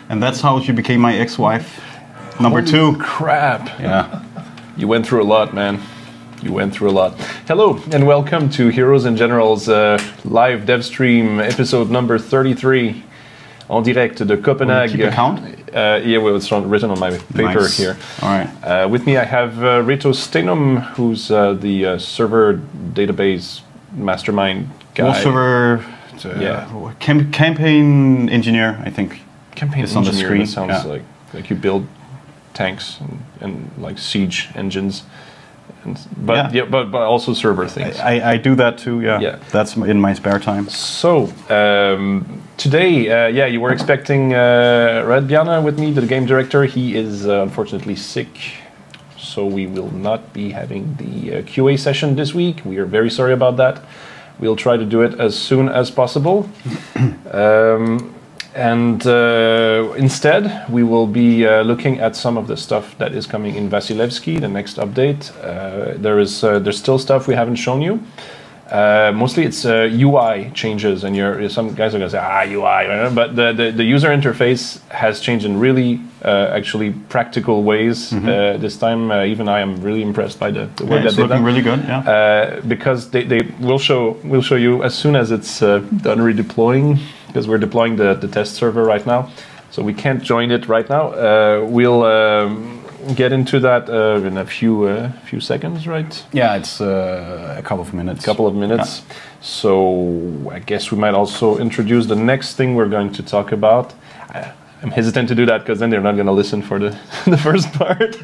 And that's how she became my ex-wife. Number Holy 2. Crap. Yeah. You went through a lot, man. You went through a lot. Hello, and welcome to Heroes and Generals live Devstream episode number 33. En direct de Copenhagen. Keep a count? Yeah, well, it's written on my paper here. All right. With me I have Reto Stenum, who's the server database mastermind guy. Wolf server, campaign engineer, I think. Campaign it's on the engineer, screen. that sounds like you build tanks and like siege engines. But also server things. I do that too, yeah. That's in my spare time. So, today, you were expecting Red Bjarne with me, the game director. He is unfortunately sick, so we will not be having the QA session this week. We are very sorry about that. We'll try to do it as soon as possible. And instead, we will be looking at some of the stuff that is coming in Vasilevsky, the next update. There's still stuff we haven't shown you. Mostly it's UI changes, and some guys are going to say, UI, but the user interface has changed in really actually practical ways. This time, even I am really impressed by the work that they've done. It's looking really good, yeah. Because they will show you as soon as it's done redeploying, because we're deploying the test server right now, so we can't join it right now. We'll get into that in a few seconds, right? Yeah, it's a couple of minutes. Yeah. So I guess we might also introduce the next thing we're going to talk about. I'm hesitant to do that because then they're not going to listen for the the first part.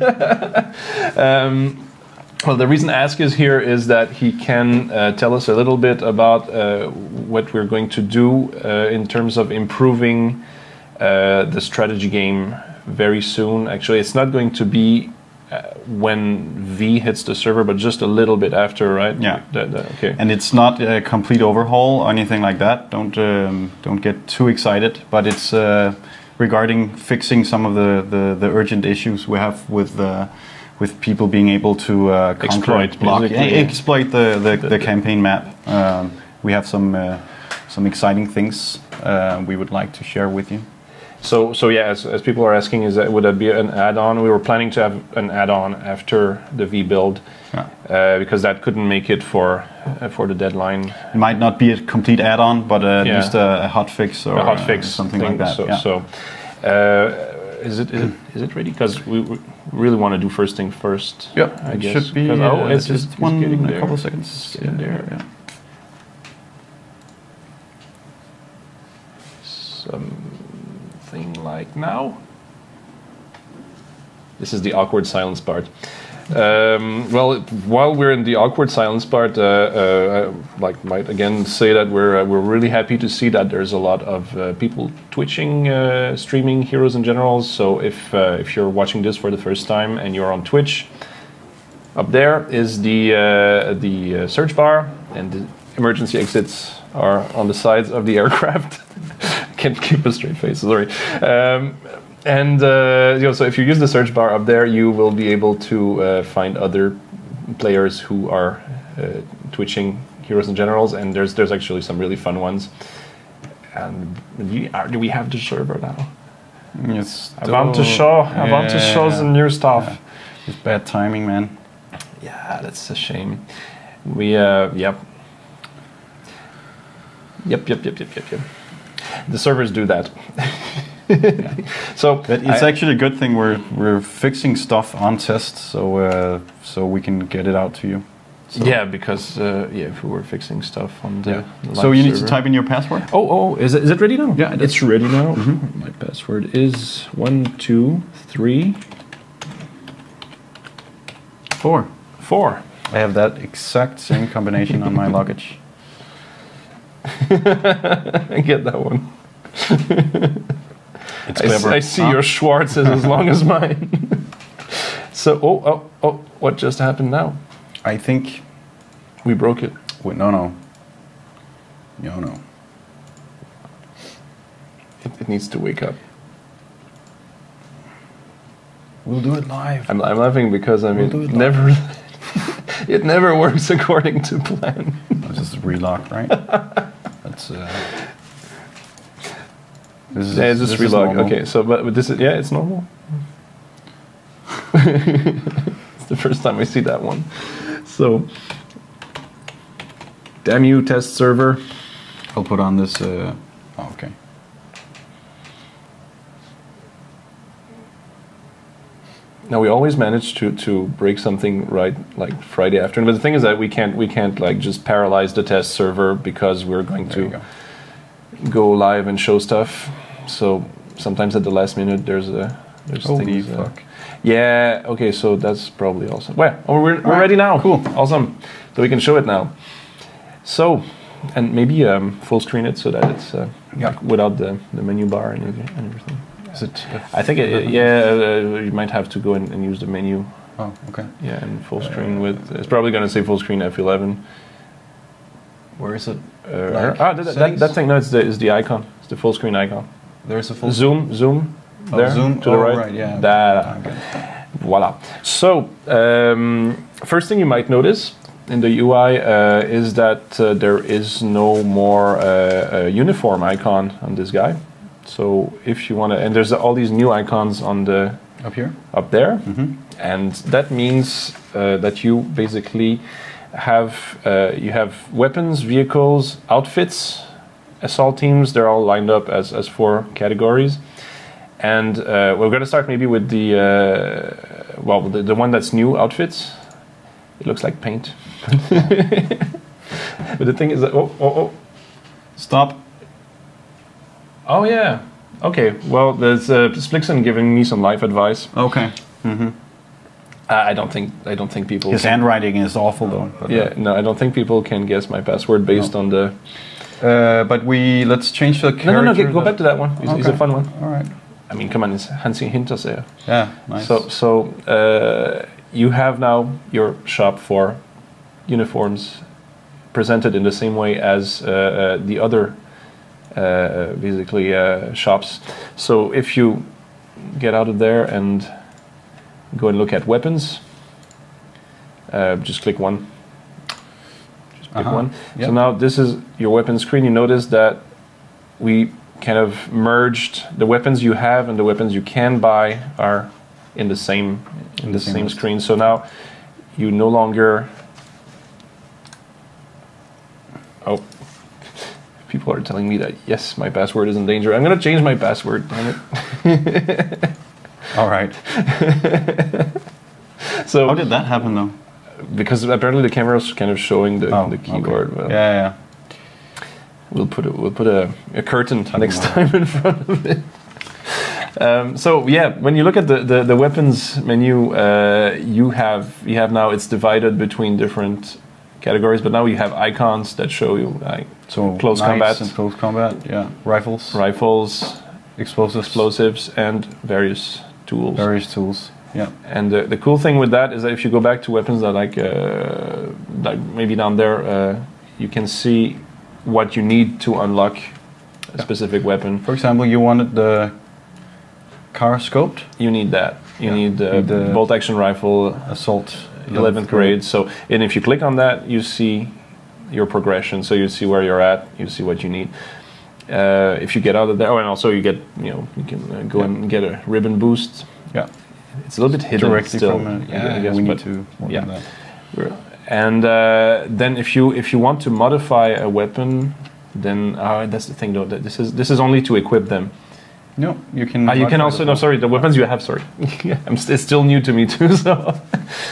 Well, the reason Ask is here is that he can tell us a little bit about what we're going to do in terms of improving the strategy game very soon. Actually, it's not going to be when V hits the server, but just a little bit after, right? Yeah. Okay. And it's not a complete overhaul or anything like that. Don't get too excited. But it's regarding fixing some of the urgent issues we have with people being able to exploit the campaign map. We have some exciting things we would like to share with you. So yeah, as people are asking, would that be an add-on? We were planning to have an add-on after the V build, because that couldn't make it for the deadline. It might not be a complete add-on, but at least a hotfix or something like that. Is it ready? Because we really want to do first thing first. Yeah, I guess. Should be. It's just a couple of seconds. It's getting there. Yeah. Something like now. This is the awkward silence part. Well, while we're in the awkward silence part, I might again say that we're really happy to see that there's a lot of people twitching, streaming Heroes and Generals. So if you're watching this for the first time and you're on Twitch, up there is the search bar, and the emergency exits are on the sides of the aircraft. Can't keep a straight face, sorry. So if you use the search bar up there, you will be able to find other players who are twitching Heroes and Generals, and there's actually some really fun ones. And do we have the server now? Yes. I want to show the new stuff. Yeah. It's bad timing, man. Yeah, that's a shame. Yep. The servers do that. So but it's actually a good thing we're fixing stuff on test, so we can get it out to you. So. Yeah, because if we were fixing stuff on the live so you need server. to type in your password. Oh, is it ready now? Yeah, it's ready now. My password is 1, 2, 3, 4. 4. I have that exact same combination on my luggage. I get that one. It's clever. I see your Schwartz is as long as mine. So, what just happened now? I think we broke it. Wait, no. It needs to wake up. We'll do it live. I'm laughing because it never works according to plan. I'll just relock, right? That's This is, Yeah, it's this just is relog. normal. Okay, so but this is it's normal. It's the first time I see that one. So, damn you, test server. I'll put on this. Okay. Now we always manage to break something right like Friday afternoon. But the thing is that we can't like just paralyze the test server because we're going There you to go live and show stuff. So sometimes at the last minute there's Holy things. fuck. Yeah. Okay. So that's probably awesome. Well, we're Right. ready now. Cool. Awesome. So we can show it now. So, and maybe full screen it so that it's like without the menu bar and everything. Is it? I think you might have to go and use the menu. Oh, okay. Yeah, and full screen with. It's probably going to say full screen F11. Where is it? That thing. No, it's the icon. It's the full screen icon. There's a full Zoom. Oh, There zoom to the right. Right, yeah. That. Okay. Voila. So, first thing you might notice in the UI is that there is no more uniform icon on this guy. So if you want to, and there's all these new icons on the up there, and that means that you basically have weapons, vehicles, outfits, assault teams. They're all lined up as 4 categories. And we're going to start maybe with the one that's new, outfits. It looks like paint. But the thing is that, Stop. Oh yeah. Okay. Well, there's Splixon giving me some life advice. Okay. I don't think people. His handwriting is awful though. But, No, I don't think people can guess my password based on the. But let's change the character. No. Go back to that one. It's a fun one. All right. I mean, come on, it's Hansi Hinterseher. Yeah, nice. So you have now your shop for uniforms presented in the same way as the other basically shops. So if you get out of there and go and look at weapons, just click one. Just pick one. Yep. So now this is your weapon screen. You notice that we kind of merged the weapons you have and the weapons you can buy are in the same screen. So now you no longer. Oh, people are telling me that yes, my password is in danger. I'm going to change my password. Damn it. All right. So how did that happen though? Because apparently the camera is kind of showing the keyboard. Okay. Well, yeah. We'll put a curtain next time in front of it. So yeah, when you look at the weapons menu, you have now it's divided between different categories, but now you have icons that show you like close combat, and close combat, yeah, rifles, explosives, and various tools. Yeah. And the cool thing with that is that if you go back to weapons that like maybe down there, you can see what you need to unlock a specific weapon. For example, you wanted the car scoped. You need that. You need the bolt action rifle, assault 11th grade. So, and if you click on that, you see your progression. So you see where you're at. You see what you need. If you get out of there, and also you get you can go and get a ribbon boost. Yeah, it's a little bit hidden directly still. from it. I guess, we need to work on that. And then if you want to modify a weapon, then that's the thing though. That this is only to equip them. No, you can. You can also the weapons you have. Sorry, it's still new to me too. So,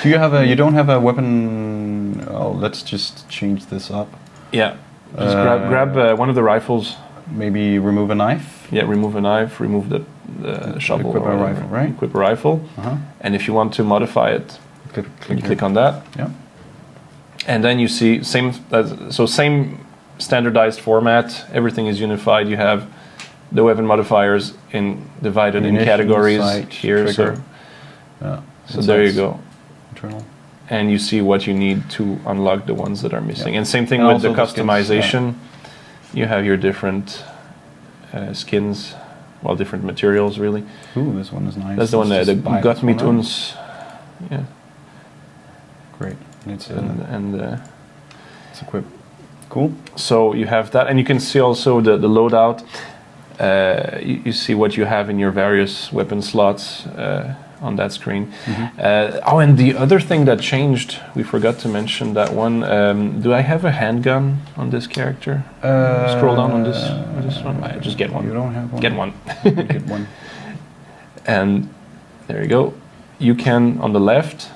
do you have you don't have a weapon? Oh, let's just change this up. Yeah, just grab one of the rifles. Maybe remove a knife. Yeah, remove a knife. Remove the shovel. Equip a rifle, right? Equip a rifle. And if you want to modify it, click on that. Yeah. And then you see same standardized format. Everything is unified. You have the weapon modifiers divided in categories here. Trigger. So there you go. Internal. And you see what you need to unlock the ones that are missing. And same thing with the customization. You have your different skins, different materials really. Ooh, this one is nice. That's the one that got me to uns. Yeah. Great. It's it's equipped. Cool. So you have that, and you can see also the loadout. you see what you have in your various weapon slots on that screen. Oh, and the other thing that changed, we forgot to mention that one. Do I have a handgun on this character? Scroll down on this one. I just get one. You don't have one. Get one. Get one. And there you go. You can, on the left,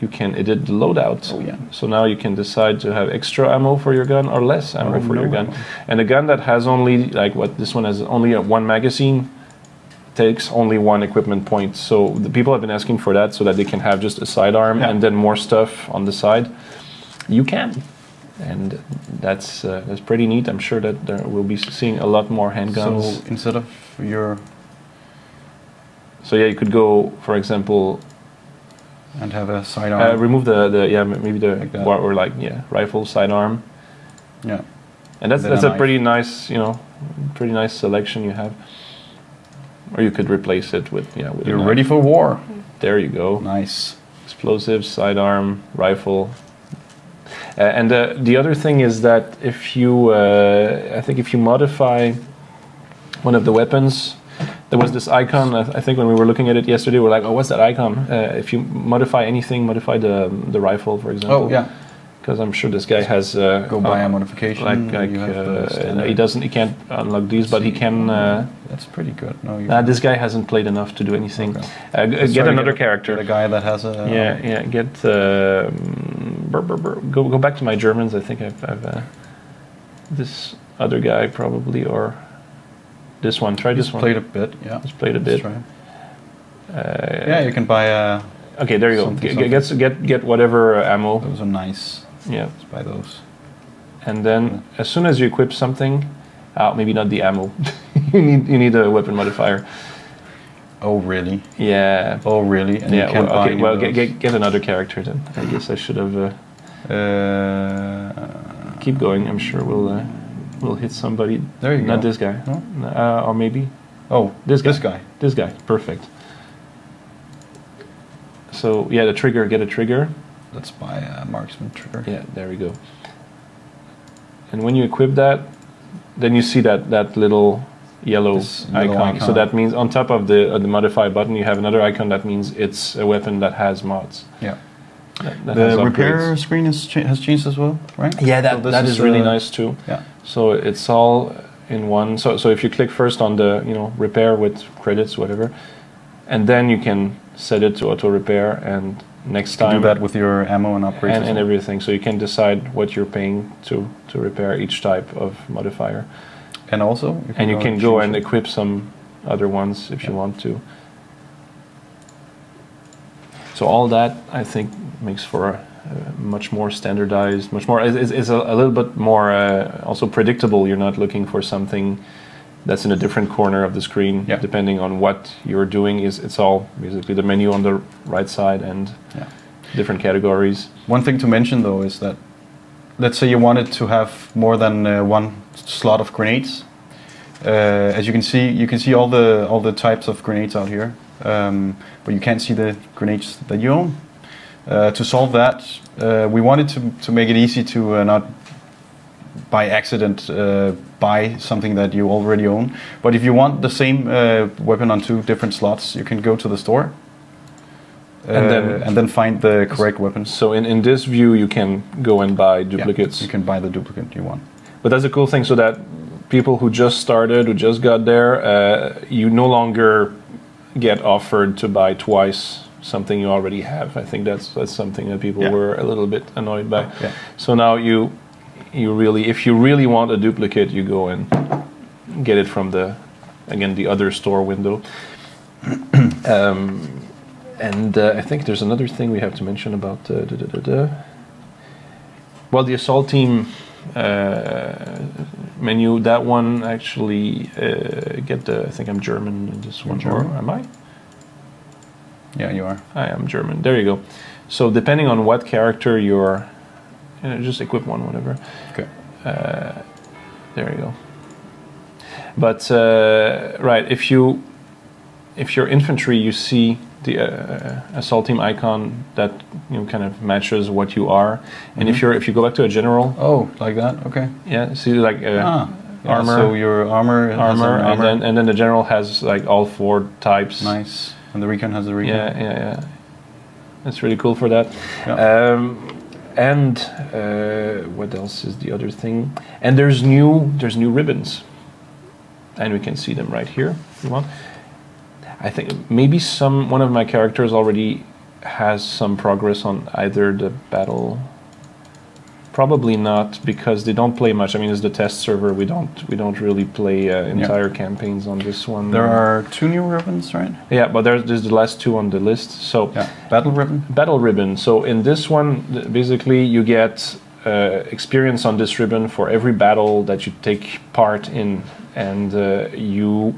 you can edit the loadout. Oh, yeah. So now you can decide to have extra ammo for your gun or less ammo for your gun. Ammo. And a gun that has only, like what this one has, only one magazine, takes only one equipment point. So the people have been asking for that so that they can have just a sidearm and then more stuff on the side. You can. And that's pretty neat. I'm sure that we'll be seeing a lot more handguns. So instead of your... So yeah, you could go, for example... And have a sidearm. Remove maybe the Like that. or rifle sidearm. Yeah. And that's Then a a pretty nice, pretty nice selection you have. Or you could replace it with with You're ready for war. There you go. Nice. Explosives, sidearm, rifle. And the other thing is that if you, I think if you modify one of the weapons, there was this icon. I think when we were looking at it yesterday, we're like, "Oh, what's that icon?" If you modify anything, modify the rifle, for example. Oh yeah. Because I'm sure this guy has Go buy a modification. He can't unlock these, but he can. That's pretty good. No, This guy hasn't played enough to do anything. Okay. Get another character. The guy that has a. Get. Go back to my Germans. I think I've this other guy probably or this one. Try this one. Played a bit. Yeah. He's played a bit. You can buy a. Okay, there you go. Get whatever ammo. Those are nice. Yeah. Let's buy those. And then as soon as you equip something, maybe not the ammo. you need a weapon modifier. Oh really? Yeah. Oh really? And you can't buy well, get another character then. I guess I should have. Keep going. I'm sure we'll hit somebody. There you go. Not this guy. No? Or maybe. Oh, this guy. This guy. This guy. Perfect. So yeah, the trigger. Get a trigger. Let's buy a marksman trigger. Yeah, there we go. And when you equip that, then you see that little yellow icon. So that means on top of the modify button, you have another icon that means it's a weapon that has mods. Yeah. That The has repair screen has changed as well, right? Yeah, So that is really nice too. Yeah. So it's all in one. So if you click first on the repair with credits, whatever, and then you can set it to auto repair, and next time do that with your ammo and upgrades and everything. So you can decide what you're paying to repair each type of modifier. And also, you can go and equip some other ones if you want to. So all that, I think, makes for a much more standardized, much more is a little bit more also predictable. You're not looking for something that's in a different corner of the screen, depending on what you're doing. It's all basically the menu on the right side and different categories. One thing to mention though is that, let's say you wanted to have more than one slot of grenades. As you can see all the types of grenades out here, but you can't see the grenades that you own. To solve that, we wanted to make it easy to not by accident buy something that you already own. But if you want the same weapon on 2 different slots, you can go to the store and then find the correct weapon. So in this view, you can go and buy duplicates. You can buy the duplicate you want. But that's a cool thing, so that people who just started, who just got there, you no longer get offered to buy twice something you already have. I think that's something that people were a little bit annoyed by. Yeah. So now you really, if you really want a duplicate, you go and get it from the other store window. And I think there's another thing we have to mention about well, the assault team menu. That one actually I think I'm German in this one. German? Or am I? Yeah, you are. I am German. There you go. So depending on what character you're, just equip one, whatever. Okay. There you go. But right, if you're infantry, you see the assault team icon that kind of matches what you are. And if you go back to a general. Oh, like that. Okay. Yeah. See, like armor. So your armor, and then the general has like all 4 types. Nice. And the recon has the recon. Yeah. That's really cool for that. Yeah. And what else is the other thing? And there's new ribbons, and we can see them right here if you want. I think maybe one of my characters already has some progress on either the battle. Probably not, because they don't play much. I mean, it's the test server. We don't really play entire campaigns on this one. There are 2 new ribbons, right? Yeah, but there's the last 2 on the list. So battle ribbon. Battle ribbon. So in this one, basically, you get experience on this ribbon for every battle that you take part in, and you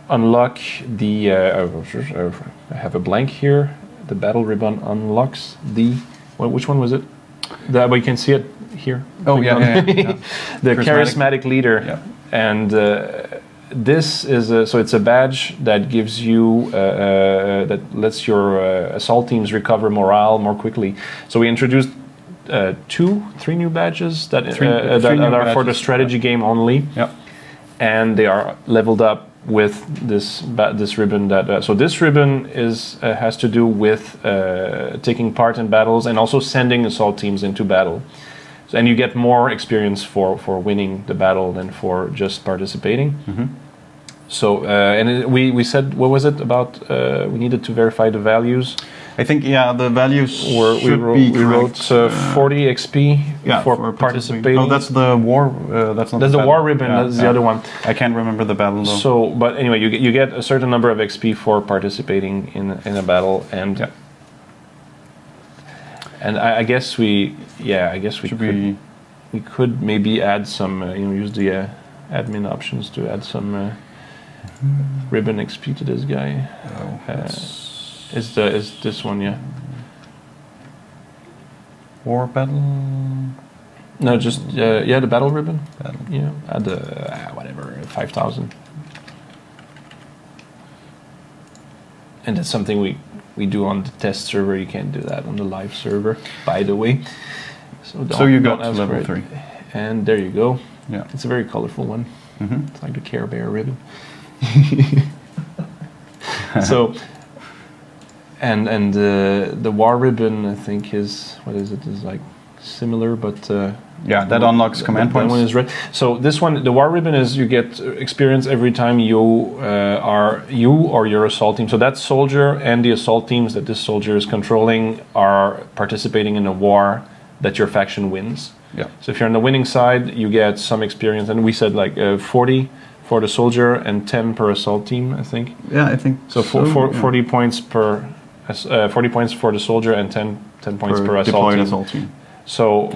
unlock the. I have a blank here. The battle ribbon unlocks the. Which one was it? But you can see it here. Oh yeah. The charismatic leader. Yeah. And this is so it's a badge that gives you that lets your assault teams recover morale more quickly. So we introduced 3 new badges that are for the strategy game only. Yeah. And they are leveled up with this ribbon. So this ribbon has to do with taking part in battles and also sending assault teams into battle. So, and you get more experience for winning the battle than for just participating. Mm-hmm. So we said, what was it about? We needed to verify the values. I think the values we wrote 40 XP for participating. Oh, that's the war. That's not. That's the battle. war ribbon. That's the other one. I can't remember the battle though. So, but anyway, you get a certain number of XP for participating in a battle, and I guess we could maybe add some use the admin options to add some ribbon XP to this guy. Is this one, War battle? No, just the battle ribbon. Battle. Yeah, add the whatever 5,000. And that's something we do on the test server. You can't do that on the live server, by the way. So you got to level 3, and there you go. Yeah, it's a very colorful one. Mm-hmm. It's like the Care Bear ribbon. So. And the war ribbon, I think, is like similar, but that unlocks command points. That one is red. So this one, the war ribbon, is you get experience every time you or your assault team. So that soldier and the assault teams that this soldier is controlling are participating in a war that your faction wins. Yeah. So if you're on the winning side, you get some experience, and we said like 40 for the soldier and 10 per assault team, I think. Yeah, I think so. 40 points per. 40 points for the soldier and 10 points per assault team. So,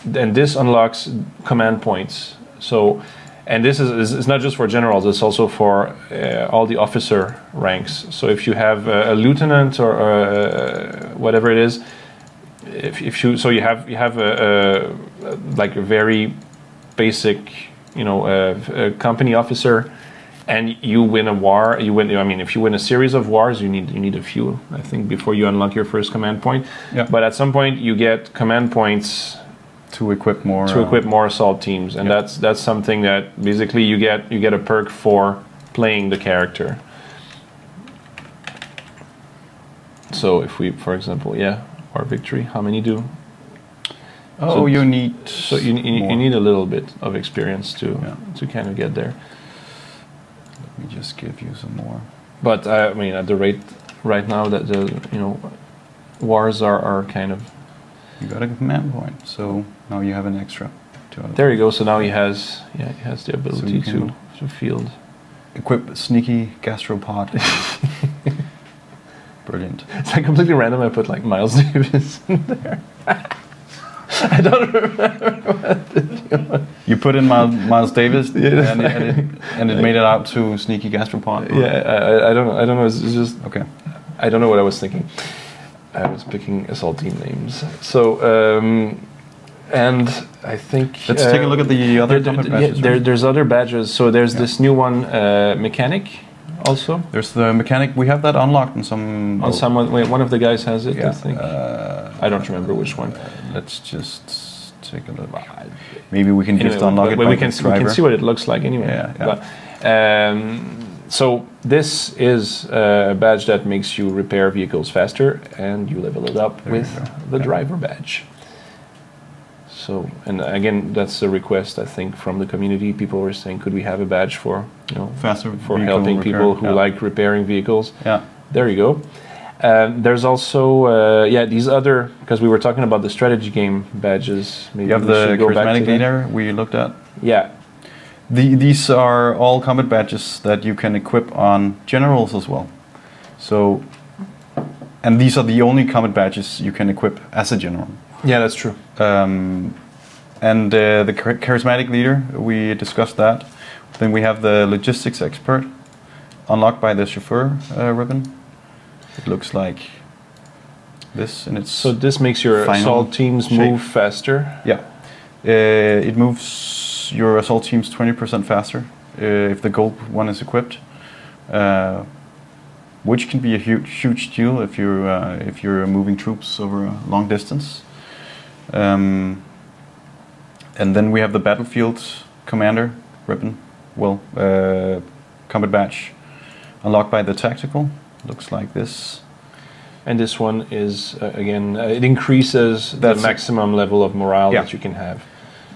and this unlocks command points. So, and this is not just for generals; it's also for all the officer ranks. So, if you have a lieutenant or whatever it is, if you have like a very basic, a company officer. And you win a war. If you win a series of wars, you need a few, I think, before you unlock your first command point. Yeah. But at some point, you get command points to equip more assault teams, and that's something that basically you get a perk for playing the character. So if we, for example, war victory, how many do? Oh, you need. So you need a little bit of experience to kind of get there. Let me just give you some more. But I mean, at the rate right now that the wars are kind of. You got a command point, so now you have an extra. There you go. So now he has the ability to field. Equip sneaky gastropod. Brilliant. It's like completely random. I put like Miles Davis in there. I don't remember what you put in Miles Davis and it made it out to sneaky gastropod. Yeah, I don't know. It's just okay. I don't know what I was thinking. I was picking assault team names. So and I think let's take a look at the other badges. There's other badges. So there's this new one, mechanic. Also, there's the mechanic. We have that unlocked in some. On someone, one of the guys has it. Yeah, I think. I don't remember which one. Let's just take a look. Maybe we can just unlock it. We can see what it looks like anyway. Yeah. But, so this is a badge that makes you repair vehicles faster, and you level it up with the driver badge. So, and again, that's a request I think from the community. People were saying, could we have a badge for faster for helping repair. people who like repairing vehicles? Yeah. There you go. There's also these other, because we were talking about the strategy game badges. Maybe you have the charismatic leader we looked at. Yeah. These are all combat badges that you can equip on generals as well. So, and these are the only combat badges you can equip as a general. Yeah, that's true. And the charismatic leader, we discussed that. Then we have the logistics expert, unlocked by the chauffeur ribbon. It looks like this, and it's so this makes your assault teams move faster. Yeah, it moves your assault teams 20% faster if the gold one is equipped, which can be a huge deal if you're moving troops over a long distance. And then we have the battlefield commander ribbon, combat badge, unlocked by the tactical. Looks like this. And this one is, again, it increases the maximum level of morale that you can have.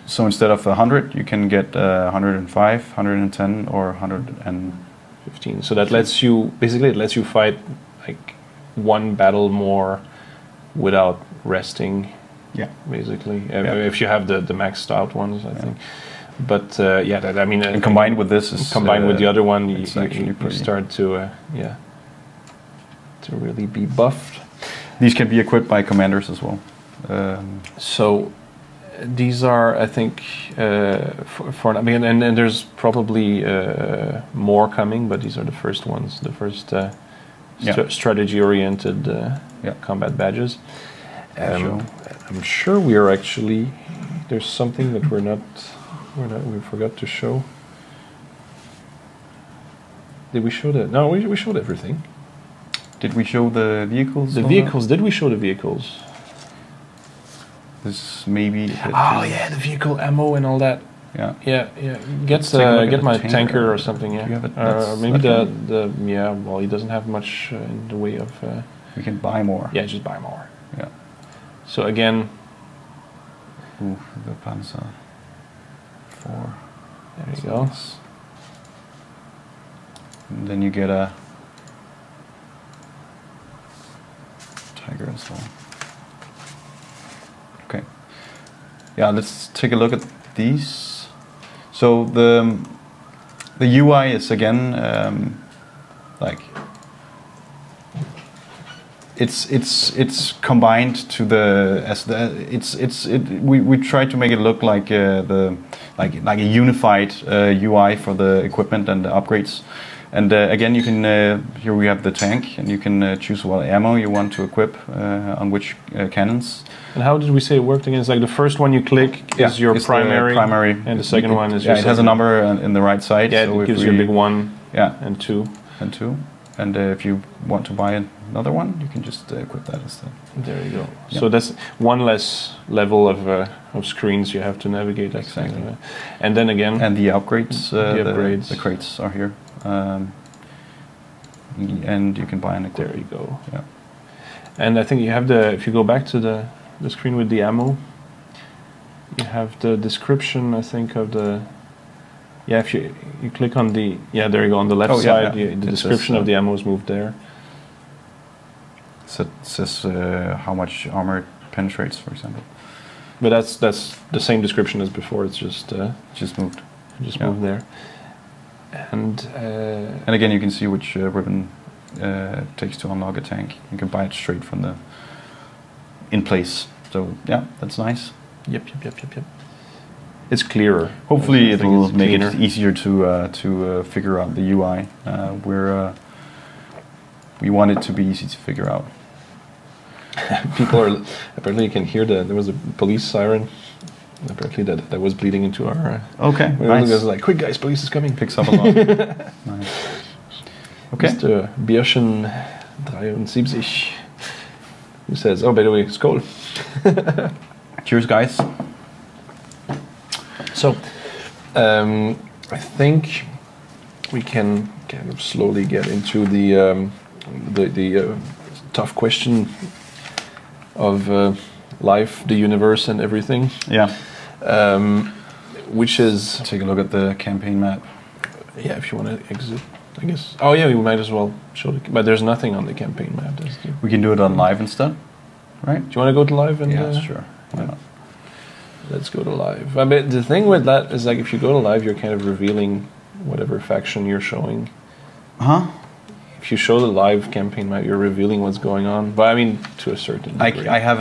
So instead of 100, you can get 105, 110, or 115. So that lets you, basically it lets you fight like one battle more without resting. Yeah. Basically. If you have the maxed out ones, I think. But I mean... and combined with this is... Combined with the other one, you start to, to really be buffed. These can be equipped by commanders as well. So these are, I think, for I mean, and there's probably more coming, but these are the first ones, the first strategy-oriented combat badges. I'm sure we are actually. There's something that we forgot to show. Did we show that? No, we showed everything. Did we show the vehicles? The vehicles. Did we show the vehicles? This maybe. The vehicle ammo and all that. Yeah. Get my tanker or something. Yeah. Maybe the Well, he doesn't have much in the way of. We can buy more. Yeah, just buy more. Yeah. So again. Ooh, the Panzer 4. There you go. And then you get a Tiger as well. Okay. Yeah, let's take a look at these. So the UI is again like it's combined to we try to make it look like like a unified UI for the equipment and the upgrades. And again, you can here we have the tank, and you can choose what ammo you want to equip on which cannons. And how did we say it worked again? It's like the first one you click is your primary, and the second one is your it has a number in the right side. Yeah, so it gives you a big 1 and 2. And if you want to buy another one, you can just equip that instead. There you go. Yeah. So that's one less level of screens you have to navigate. Exactly. And then again... And the upgrades. The the crates are here. And you can buy an equipment. There you go. Yeah. And I think you have if you go back to the screen with the ammo, you have the description, I think, of the... Yeah, if you click on the... Yeah, there you go, on the left side, the description of the ammo is moved there. So it says how much armor it penetrates, for example. But that's the same description as before, it's just moved. Moved there. And again, you can see which ribbon it takes to unlock a tank. You can buy it straight from in place. So yeah, that's nice. Yep. It's clearer. Hopefully, it will make it easier to figure out the UI. We want it to be easy to figure out. People are apparently you can hear there was a police siren. Apparently that was bleeding into our. Okay, nice. It was like, quick guys, police is coming. Picks up a lot. Nice. Okay. Mr. Bierchen 73, who says, oh, by the way, skål. Cheers, guys. So, I think we can kind of slowly get into the tough question of life, the universe, and everything. Yeah. Which is take a look at the campaign map. Yeah, if you want to exit, I guess. Oh yeah, we might as well show but there's nothing on the campaign map. We can do it on live instead, right? Do you want to go to live? And, yeah, sure. Why not? Let's go to live. I mean, the thing with that is, like, if you go to live, you're kind of revealing whatever faction you're showing. Huh? If you show the live campaign map, you're revealing what's going on. But I mean, to a certain degree. I have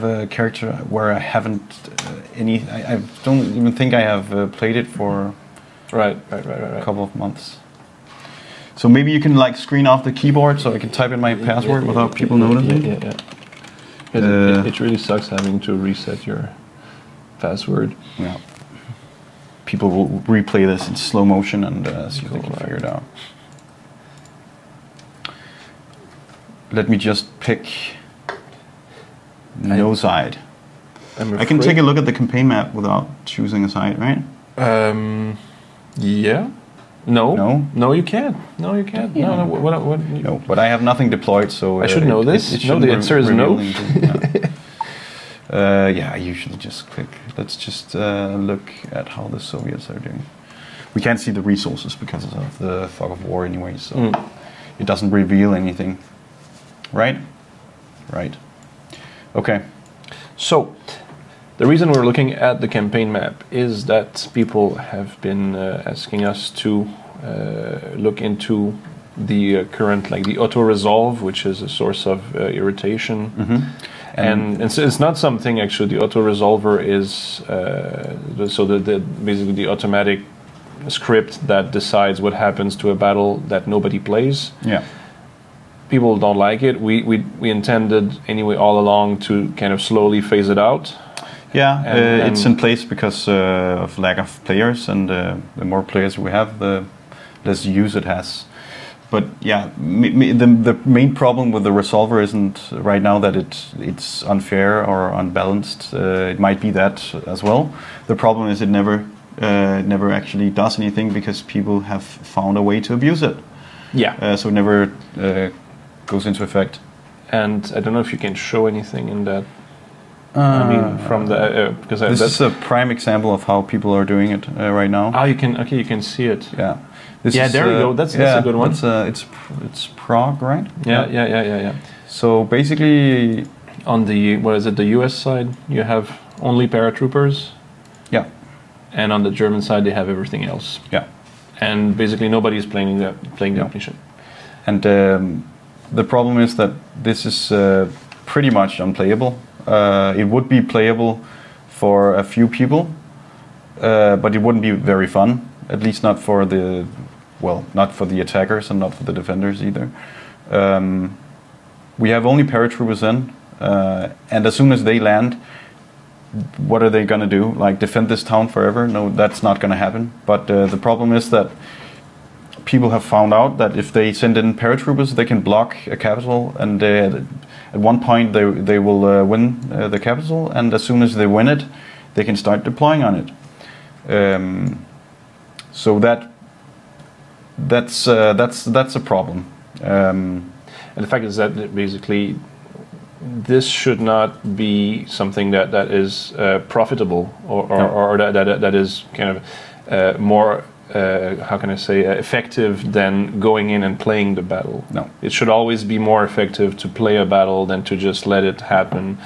a character where I haven't I don't even think I have played it for right. a couple of months. So maybe you can like screen off the keyboard so I can type in my password without people noticing. Yeah. It really sucks having to reset your password. Yeah. People will replay this in slow motion and see if they can figure it out. Let me just pick no side. I can take a look at the campaign map without choosing a side, right? Yeah. No, you can't. No, you can't. Yeah. No. What? No, but I have nothing deployed, so I should know this. No, the answer is no. Yeah, I usually just click. Let's just look at how the Soviets are doing. We can't see the resources because of the fog of war anyway, so it doesn't reveal anything. Right? Right. Okay. So, the reason we're looking at the campaign map is that people have been asking us to look into the current, like the auto-resolve, which is a source of irritation. Mm-hmm. And so it's not something, actually, the auto-resolver is, basically the automatic script that decides what happens to a battle that nobody plays. Yeah. People don't like it. We intended anyway all along to kind of slowly phase it out. Yeah, and it's in place because of lack of players, and the more players we have, the less use it has. But yeah, the main problem with the resolver isn't right now that it's unfair or unbalanced. It might be that as well. The problem is it never actually does anything because people have found a way to abuse it. Yeah. So it never goes into effect. And I don't know if you can show anything in that. I mean, from the because this is a prime example of how people are doing it right now. Oh, you can. Okay, you can see it. Yeah. There we go. That's a good one. It's Prague, right? Yeah. So basically, on the the US side, you have only paratroopers. Yeah. And on the German side, they have everything else. Yeah. And basically, nobody is playing the mission. And the problem is that this is pretty much unplayable. It would be playable for a few people, but it wouldn't be very fun. At least not for not for the attackers and not for the defenders either. We have only paratroopers in, and as soon as they land, what are they going to do? Like defend this town forever? No, that's not going to happen. But the problem is that people have found out that if they send in paratroopers, they can block a capital, and at one point they will win the capital, and as soon as they win it, they can start deploying on it. So that's a problem. And the fact is that basically this should not be something that is profitable or that is kind of more. How can I say, effective than going in and playing the battle. No. It should always be more effective to play a battle than to just let it happen,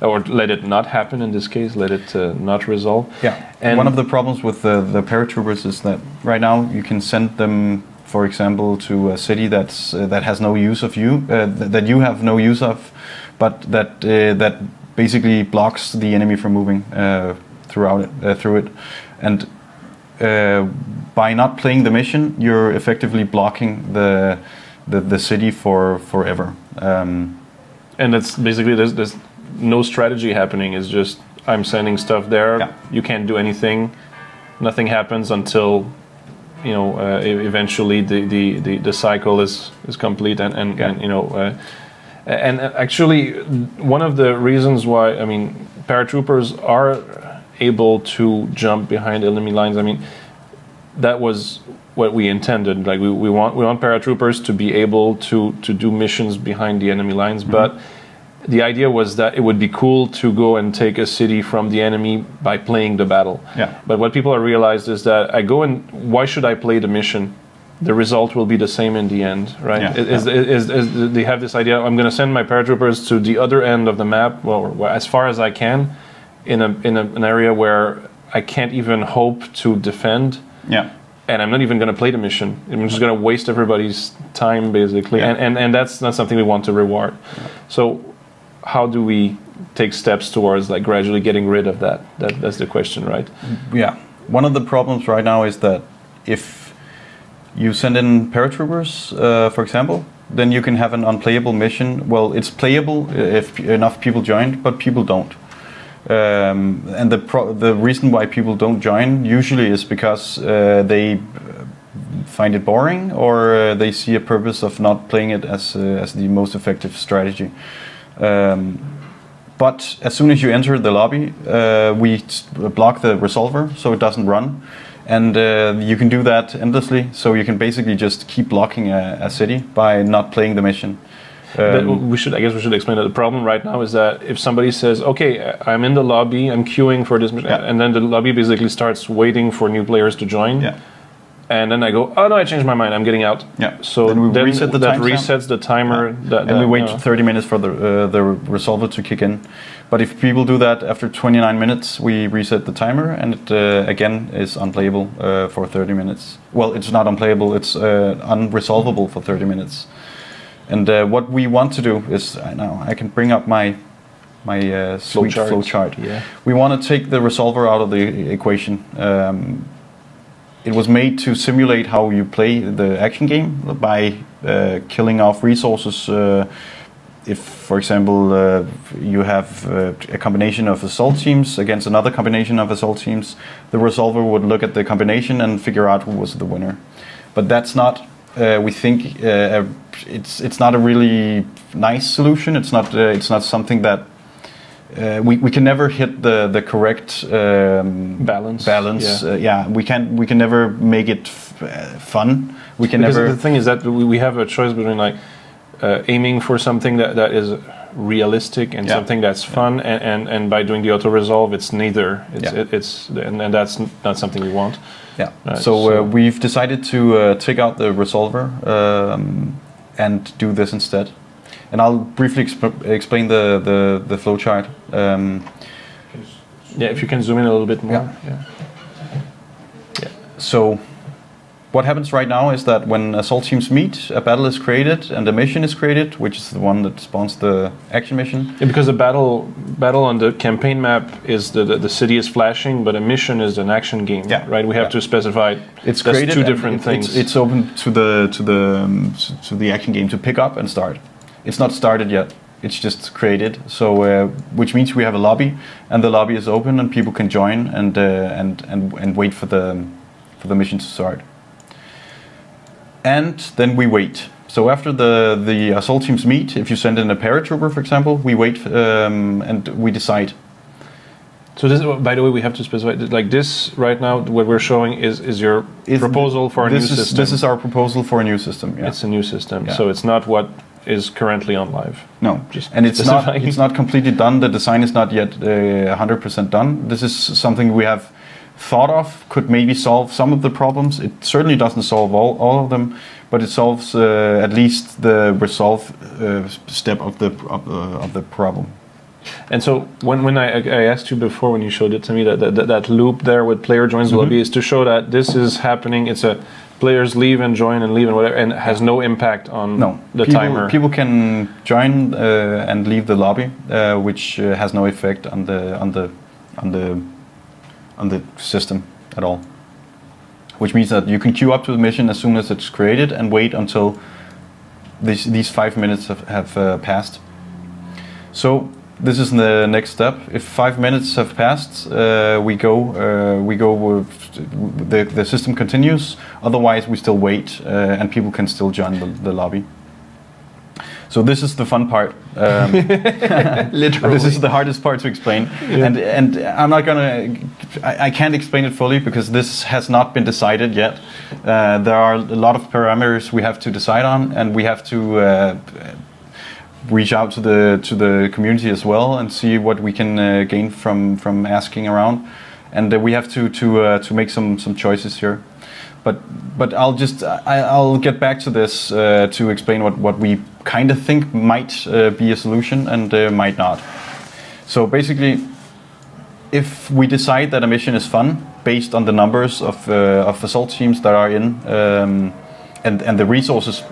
or let it not happen in this case, let it not resolve. Yeah, and one of the problems with the paratroopers is that right now you can send them, for example, to a city that has no use of you, that you have no use of, but that basically blocks the enemy from moving through it. And by not playing the mission, you're effectively blocking the city forever. And that's basically there's no strategy happening. It's just I'm sending stuff there. Yeah. You can't do anything. Nothing happens until eventually the cycle is complete and actually one of the reasons why paratroopers are able to jump behind enemy lines. I mean, that was what we intended. Like we want paratroopers to be able to do missions behind the enemy lines, but the idea was that it would be cool to go and take a city from the enemy by playing the battle. Yeah. But what people have realized is that why should I play the mission? The result will be the same in the end, right? Yeah. They have this idea, I'm going to send my paratroopers to the other end of the map, well, as far as I can, in an area where I can't even hope to defend. Yeah. And I'm not even going to play the mission. I'm just going to waste everybody's time, basically. Yeah. And that's not something we want to reward. Yeah. So how do we take steps towards like gradually getting rid of that? That's the question, right? Yeah. One of the problems right now is that if you send in paratroopers, for example, then you can have an unplayable mission. Well, it's playable if enough people joined, but people don't. And the reason why people don't join usually is because they find it boring, or they see a purpose of not playing it as the most effective strategy. But as soon as you enter the lobby, we block the resolver so it doesn't run, and you can do that endlessly. So you can basically just keep blocking a city by not playing the mission. But I guess we should explain that the problem right now is that if somebody says, okay, I'm in the lobby, I'm queuing for this mission, and then the lobby basically starts waiting for new players to join, and then I go, oh no, I changed my mind, I'm getting out. Yeah. So then that resets the timer. And we wait 30 minutes for the resolver to kick in. But if people do that after 29 minutes, we reset the timer, and it again is unplayable for 30 minutes. Well, it's not unplayable, it's unresolvable for 30 minutes. And what we want to do is, I can bring up my sweet flow chart. Yeah. We want to take the resolver out of the equation. It was made to simulate how you play the action game by killing off resources. If, for example, you have a combination of assault teams against another combination of assault teams, the resolver would look at the combination and figure out who was the winner. But that's not. We think it's not a really nice solution. It's not something that we can never hit the correct balance. We can never make it fun. We can because never. The thing is that we have a choice between like aiming for something that is realistic and something that's fun, and by doing the auto resolve, it's neither. And that's not something we want. Yeah. So we've decided to take out the resolver and do this instead. And I'll briefly explain the flow chart. If you can zoom in a little bit more. Yeah. So what happens right now is that when assault teams meet, a battle is created and a mission is created, which is the one that spawns the action mission. Yeah, because the battle on the campaign map is the city is flashing, but a mission is an action game. Yeah. Right. We have to specify. It's created. Two different things. It's open to the action game to pick up and start. It's not started yet. It's just created. So which means we have a lobby, and the lobby is open, and people can join and wait for the mission to start. And then we wait. So after the assault teams meet, if you send in a paratrooper, for example, we wait and we decide. So this, by the way, we have to specify, like this right now, what we're showing is your proposal for a new system. This is our proposal for a new system. Yeah. It's a new system, so it's not what is currently on live. No, and it's not completely done. The design is not yet 100% done. This is something we have thought of, could maybe solve some of the problems. It certainly doesn't solve all of them, but it solves at least the resolve step of the problem. And so when I asked you before, when you showed it to me, that loop there with player joins the lobby is to show that this is happening. It's a players leave and join and leave and whatever, and has no impact on the timer. People can join and leave the lobby, which has no effect on the system at all. Which means that you can queue up to the mission as soon as it's created and wait until these 5 minutes have passed. So this is the next step. If 5 minutes have passed, the system continues. Otherwise, we still wait, and people can still join the lobby. So this is the fun part. Literally. This is the hardest part to explain, and I'm not gonna. I can't explain it fully because this has not been decided yet. There are a lot of parameters we have to decide on, and we have to reach out to the community as well and see what we can gain from asking around, and we have to make some choices here. But I'll get back to this to explain what we kind of think might be a solution and might not. So basically, if we decide that a mission is fun based on the numbers of assault teams that are in and the resources,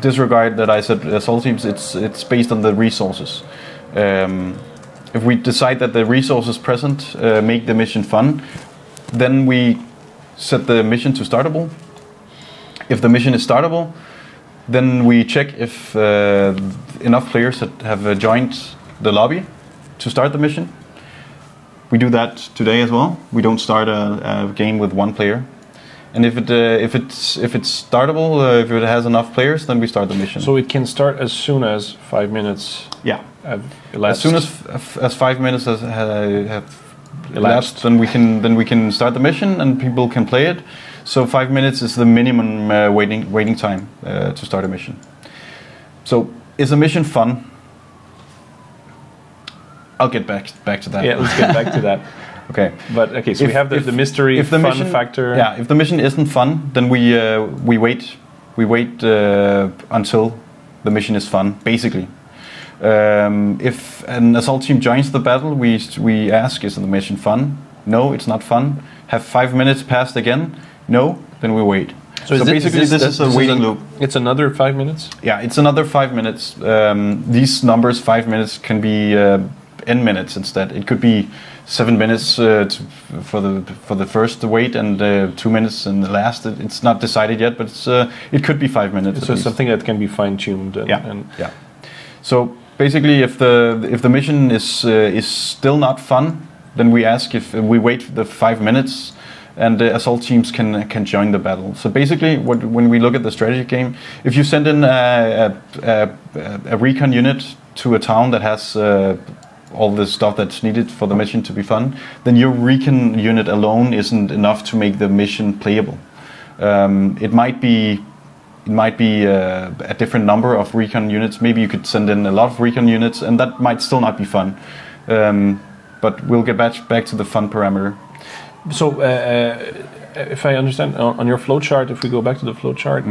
disregard that I said assault teams. It's based on the resources. If we decide that the resources present make the mission fun, then we set the mission to startable. If the mission is startable, then we check if enough players have joined the lobby to start the mission. We do that today as well. We don't start a game with one player. And if it's startable, if it has enough players, then we start the mission. So it can start as soon as 5 minutes. Yeah. As soon as 5 minutes have elapsed, then we can start the mission and people can play it. So 5 minutes is the minimum waiting time to start a mission. So is a mission fun? I'll get back to that. Yeah, let's get back to that. Okay. But okay, so we have the mystery fun mission, factor. Yeah, if the mission isn't fun, then we wait until the mission is fun, basically. If an assault team joins the battle, we ask, is the mission fun? No, it's not fun. Have 5 minutes passed again? No, then we wait. So basically this is a waiting loop. It's another 5 minutes? Yeah, it's another 5 minutes. These numbers, 5 minutes, can be n minutes instead. It could be 7 minutes for the first wait and 2 minutes in the last. It's not decided yet, but it could be 5 minutes. So something that can be fine-tuned. Yeah. So basically, if the mission is still not fun, then we ask if we wait the 5 minutes, and the assault teams can join the battle. So basically, when we look at the strategy game, if you send in a recon unit to a town that has all the stuff that's needed for the mission to be fun, then your recon unit alone isn't enough to make the mission playable. It might be a different number of recon units. Maybe you could send in a lot of recon units, and that might still not be fun. But we'll get back to the fun parameter. So, if I understand, on your flowchart, if we go back to the flowchart,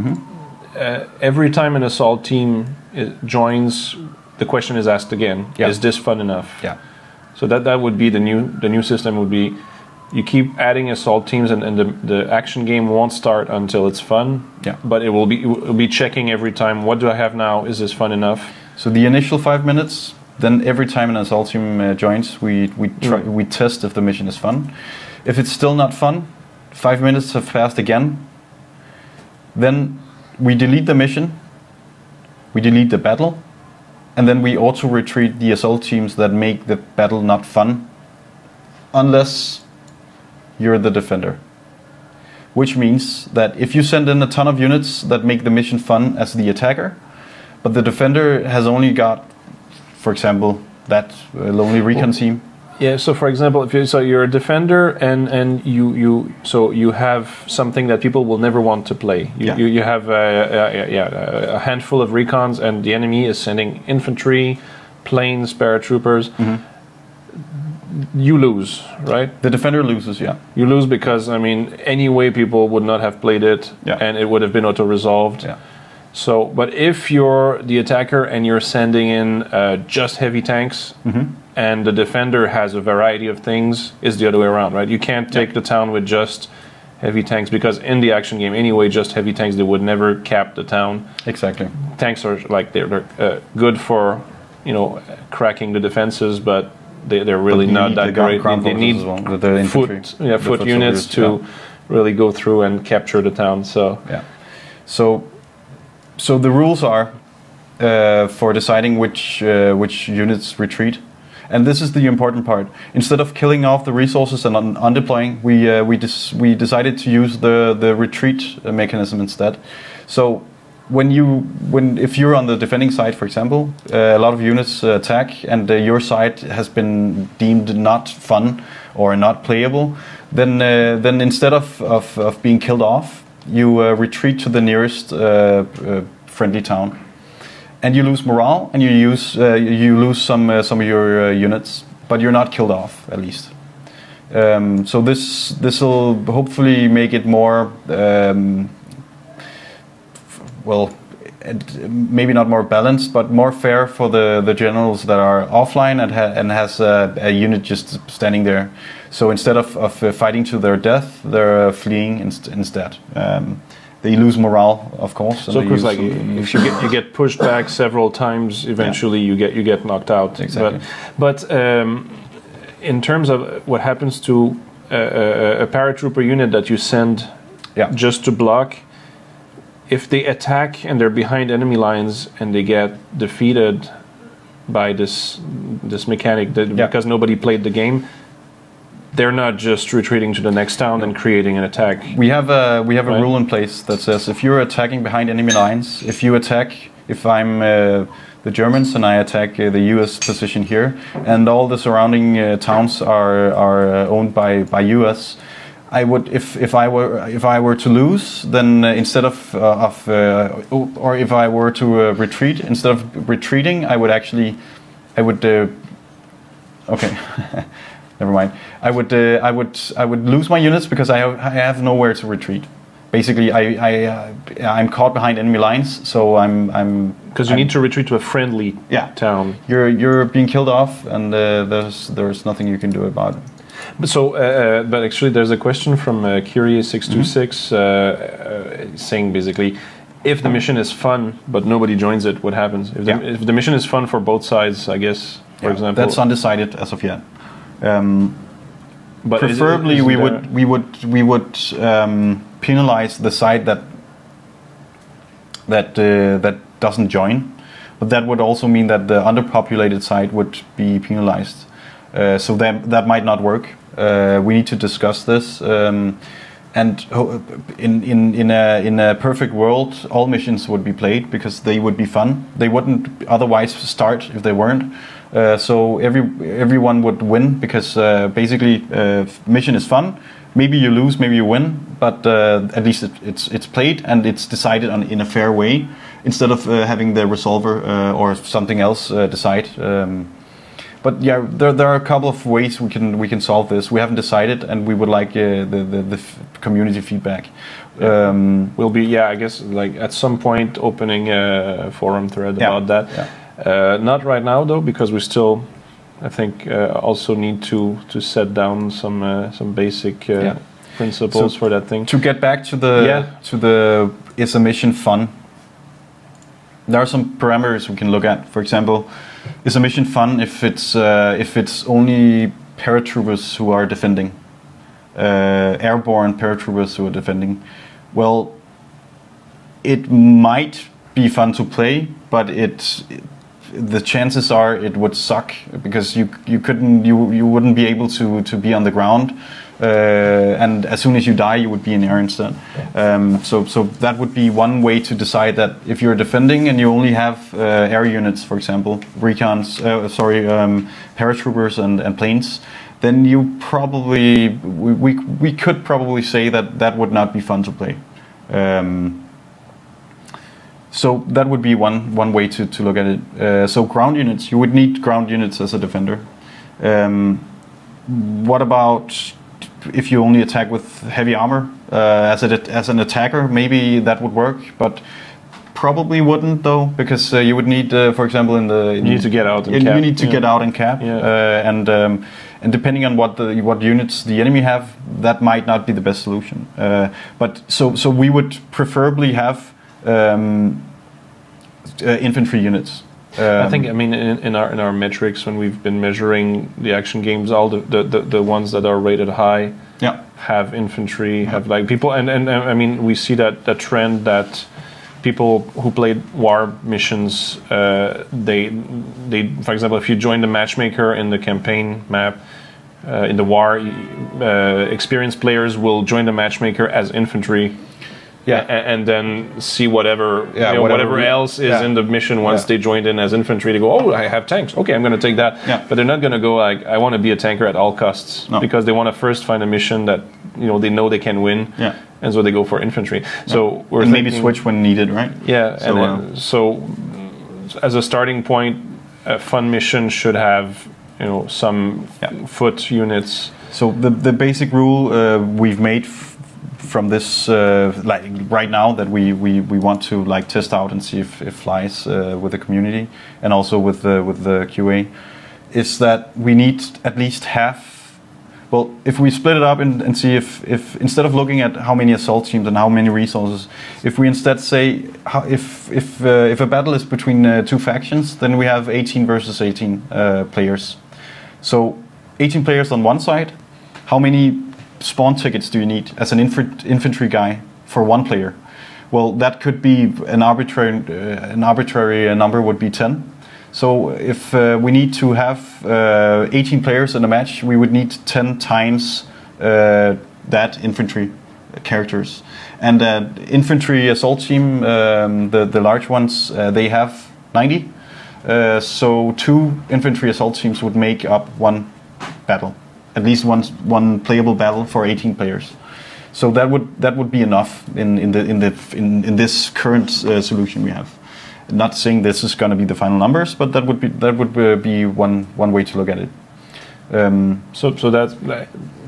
every time an assault team joins, the question is asked again: is this fun enough? Yeah. So that would be the new system would be. You keep adding assault teams, and the action game won't start until it's fun. Yeah. But it will be checking every time. What do I have now? Is this fun enough? So the initial 5 minutes. Then every time an assault team joins, we test if the mission is fun. If it's still not fun, 5 minutes have passed again. Then we delete the mission. We delete the battle, and then we auto retreat the assault teams that make the battle not fun, unless you're the defender. Which means that if you send in a ton of units that make the mission fun as the attacker, but the defender has only got, for example, that lonely recon team. Yeah. So, for example, if you're a defender and you have something that people will never want to play. You have a handful of recons, and the enemy is sending infantry, planes, paratroopers. Mm-hmm. You lose, right? The defender loses, yeah. You lose because, anyway, people would not have played it, and it would have been auto-resolved. Yeah. So, but if you're the attacker and you're sending in just heavy tanks, and the defender has a variety of things, it's the other way around, right? You can't take the town with just heavy tanks, because in the action game anyway, just heavy tanks, they would never cap the town. Exactly. Tanks are they're good for cracking the defenses, but they're really not that great. They need foot units to really go through and capture the town. So the rules are for deciding which units retreat, and this is the important part. Instead of killing off the resources and undeploying, we decided to use the retreat mechanism instead. So if you're on the defending side, for example, a lot of units attack, and your side has been deemed not fun or not playable, then instead of being killed off, you retreat to the nearest friendly town, and you lose morale, and you lose some of your units, but you're not killed off, at least. So this will hopefully make it more. Well, maybe not more balanced, but more fair for the generals that are offline and has a unit just standing there. So instead of fighting to their death, they're fleeing instead. They lose morale, of course. So, of course, like if you get pushed back several times, eventually you get knocked out. Exactly. But in terms of what happens to a paratrooper unit that you send just to block. If they attack and they're behind enemy lines and they get defeated by this mechanic because nobody played the game, they're not just retreating to the next town and creating an attack. We have a rule in place that says if you're attacking behind enemy lines, if I'm the Germans and I attack the U.S. position here, and all the surrounding towns are owned by U.S. I would, if I were to lose, then instead or if I were to retreat, instead of retreating, I would. Okay, never mind. I would lose my units because I have nowhere to retreat. Basically, I'm caught behind enemy lines, so I'm. Because you need to retreat to a friendly town. You're being killed off, and there's nothing you can do about it. But actually, there's a question from Kyrie626 saying basically, if the mission is fun but nobody joins it, what happens? If the mission is fun for both sides, I guess, for example. That's undecided as of yet. But preferably, we would penalize the side that doesn't join, but that would also mean that the underpopulated side would be penalized. So that might not work. We need to discuss this. And in a perfect world, all missions would be played because they would be fun. They wouldn't otherwise start if they weren't. So everyone would win because basically mission is fun. Maybe you lose, maybe you win, but at least it's played and it's decided in a fair way instead of having the resolver or something else decide. But yeah, there are a couple of ways we can solve this. We haven't decided, and we would like the community feedback. We'll be I guess like at some point opening a forum thread about that. Yeah. Not right now though, because we still, I think, also need to set down some basic principles for that thing. To get back to the is a mission fun? There are some parameters we can look at. For example, is a mission fun if it's only paratroopers who are defending, airborne paratroopers who are defending? Well, it might be fun to play, but the chances are it would suck because you wouldn't be able to be on the ground, and as soon as you die, you would be in air instead. So that would be one way to decide that if you're defending and you only have air units, for example, paratroopers and planes, then you probably we could probably say that would not be fun to play. So that would be one way to look at it. So ground units, you would need ground units as a defender. What about if you only attack with heavy armor as an attacker? Maybe that would work, but probably wouldn't though, because you would need, for example, you need to get out and cap. You need to get out and cap, and depending on what units the enemy have, that might not be the best solution. But so we would preferably have infantry units. I think, I mean, in our metrics, when we've been measuring the action games, all the ones that are rated high have infantry, have like people, and I mean, we see that trend that people who played war missions, they for example, if you join the matchmaker in the campaign map, in the war, experienced players will join the matchmaker as infantry. and then see whatever whatever else is yeah. in the mission once they joined in as infantry. They go, oh, I have tanks. Okay, I'm going to take that. Yeah. But they're not going to go like, I want to be a tanker at all costs, because they want to first find a mission that they know they can win. Yeah. And so they go for infantry. So we're and maybe switch when needed, right? Yeah. So as a starting point, a fun mission should have some foot units. So the basic rule we've made from this like right now that we want to like test out and see if it flies with the community and also with the QA is that we need at least half. Well, if we split it up and see if instead of looking at how many assault teams and how many resources, if we instead say if a battle is between two factions, then we have 18 versus 18 players. So 18 players on one side. How many spawn tickets do you need as an infantry guy for one player? Well, that could be an arbitrary number would be 10. So if we need to have 18 players in a match, we would need 10 times that infantry characters. And infantry assault team, the large ones, they have 90. So 2 infantry assault teams would make up one battle. At least one playable battle for 18 players, so that would be enough in this current solution we have. Not saying this is going to be the final numbers, but that would be one way to look at it. So that's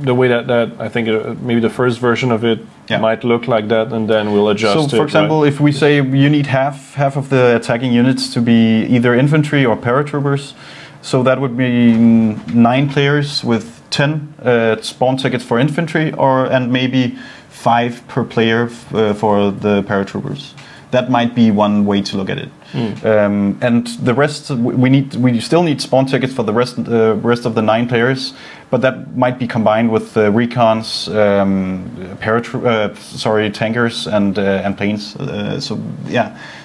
the way that I think maybe the first version of it might look like that, and then we'll adjust. So, for example, if we say you need half of the attacking units to be either infantry or paratroopers, so that would be 9 players with 10 spawn tickets for infantry, and maybe 5 per player for the paratroopers. That might be one way to look at it. And the rest, we still need spawn tickets for the rest of the 9 players, but that might be combined with recons, tankers and planes.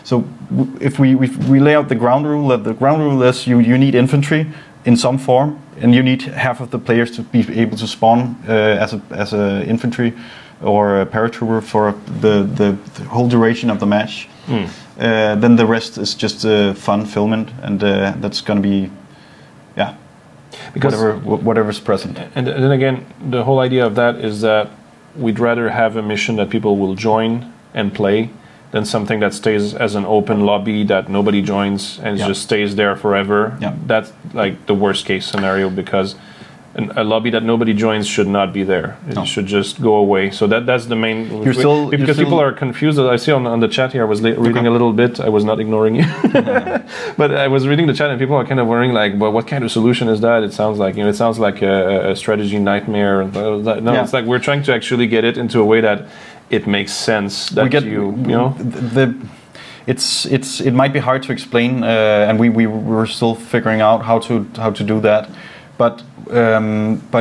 So if we lay out the ground rule is you need infantry in some form, and you need half of the players to be able to spawn as a infantry or a paratrooper for the whole duration of the match. Then the rest is just fun filament, and that's going to be because whatever's present. And then again, the whole idea of that is that we'd rather have a mission that people will join and play than something that stays as an open lobby that nobody joins and just stays there forever. That's like the worst case scenario, because a lobby that nobody joins should not be there. It should just go away. So that's the main. Because people are confused. I see on the chat here. I was reading a little bit. I was not ignoring you, but I was reading the chat, and people are kind of wondering, like, well, what kind of solution is that? It sounds like a strategy nightmare. It's like we're trying to actually get it into a way that it makes sense. That it might be hard to explain, and we're still figuring out how to do that. But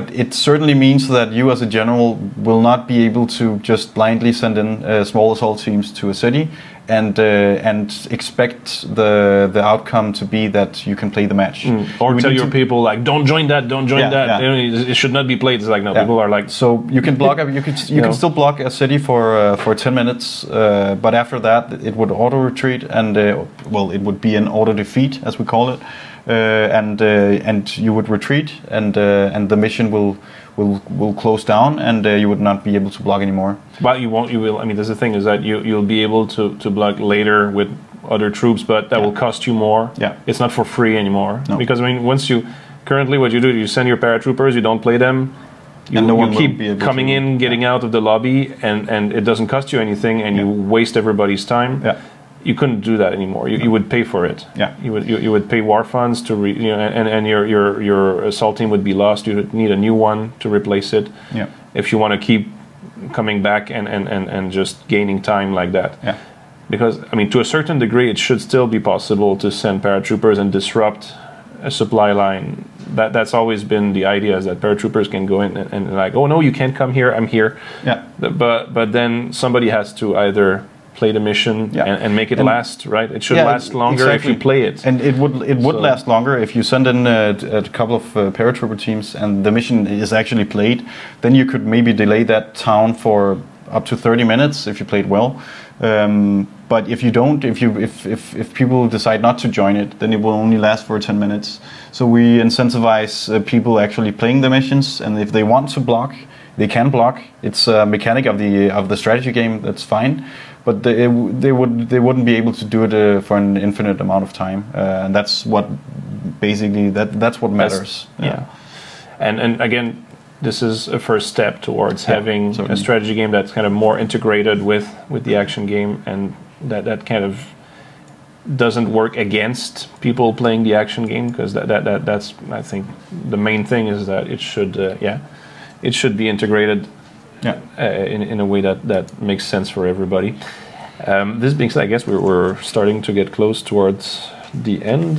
it certainly means that you as a general will not be able to just blindly send in small assault teams to a city and expect the outcome to be that you can play the match. Or tell your people, like, don't join that. It should not be played. It's like, no, people are like, so you can block you can still block a city for 10 minutes, but after that it would auto retreat, and it would be an auto defeat, as we call it. And you would retreat, and the mission will close down, and you would not be able to block anymore. But you won't. You will. I mean, that's the thing, is that you'll be able to block later with other troops, but that will cost you more. It's not for free anymore. No. Because I mean, currently what you do, you send your paratroopers, you don't play them. You keep coming in, getting out of the lobby, and it doesn't cost you anything, and you waste everybody's time. You couldn't do that anymore. You would pay for it. You would pay war funds to and your assault team would be lost. You would need a new one to replace it. If you want to keep coming back and just gaining time like that. Because I mean, to a certain degree, it should still be possible to send paratroopers and disrupt a supply line. That's always been the idea, is that paratroopers can go in and like, oh no, you can't come here. I'm here. But then somebody has to either play the mission and make it last, right? It should last longer if you play it. And it would last longer if you send in a couple of paratrooper teams and the mission is actually played. Then you could maybe delay that town for up to 30 minutes if you played well. But if you don't, if people decide not to join it, then it will only last for 10 minutes. So we incentivize people actually playing the missions, and if they want to block, they can block. It's a mechanic of the strategy game. That's fine, but they wouldn't be able to do it for an infinite amount of time, and that's what basically that's what matters. Yeah. And again, this is a first step towards having certainly. a strategy game that's kind of more integrated with the action game, and that kind of doesn't work against people playing the action game, because that's I think the main thing is that it should be integrated in a way that makes sense for everybody. This being said, I guess we're starting to get close towards the end.